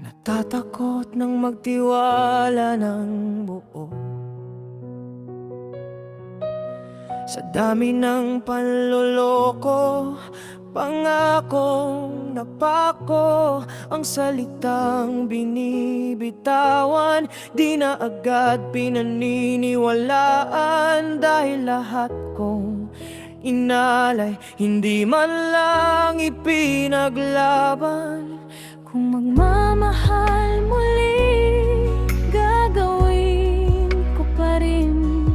Natatakot nang magtiwala ng buo sa dami ng panloloko. Pangakong napako, ang salitang binibitawan, di na agad pinaniniwalaan. Dahil lahat kong inalay, hindi man lang ipinaglaban. Kung magmamahal muli, gagawin ko pa rin.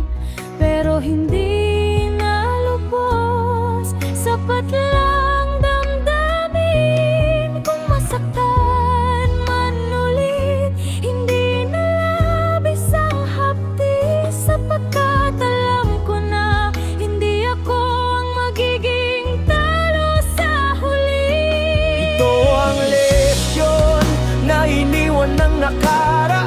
Pero hindi na lubos, sapat lang damdamin. Kung masaktan man ulit, hindi na labis ang hapdi. Sapagkat alam ko na hindi ako ang magiging talo sa huli. Ito ang na iniwan ng nakaraan.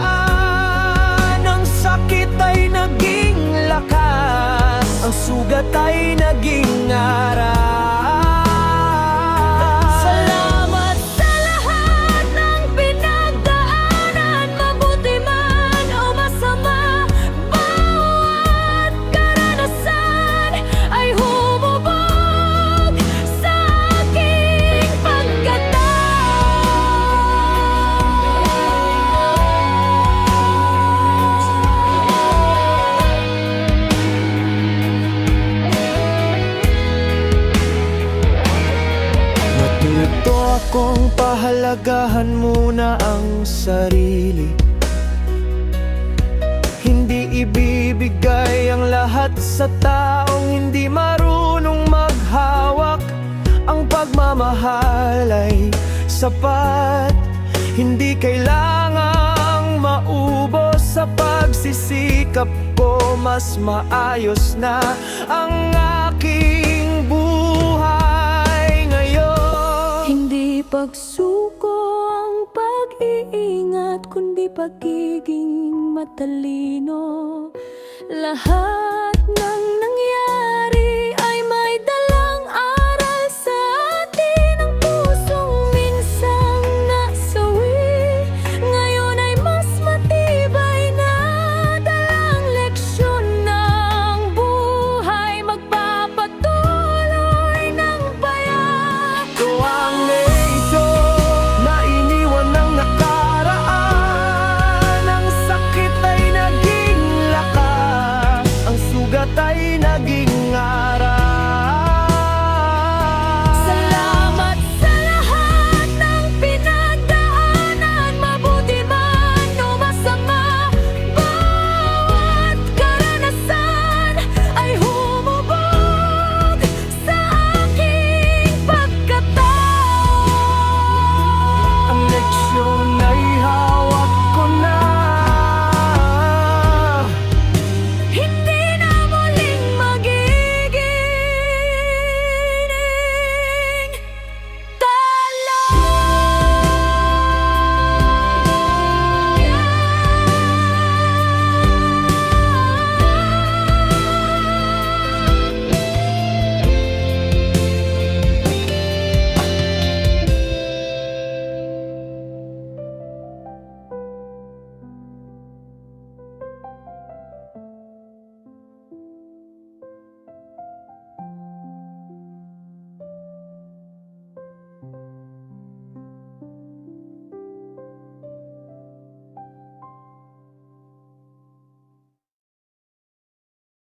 Ang sakit ay naging lakas, ang sugat ay naging aral. Salamat sa lahat ng pinagdaanan, mabuti man o masama. Bawat karanasan ay humubog sa aking pagkatao. Natuto akong pahalagahan muna ang sarili. Hindi ibibigay ang lahat sa taong hindi marunong maghawak. Ang pagmamahal ay sapat, hindi kailangang maubos. Sa pagsisikap ko, mas maayos na ang aking buhay ngayon. Hindi pagsuko ang pag-iingat, kundi pagiging matalino. Lahat ng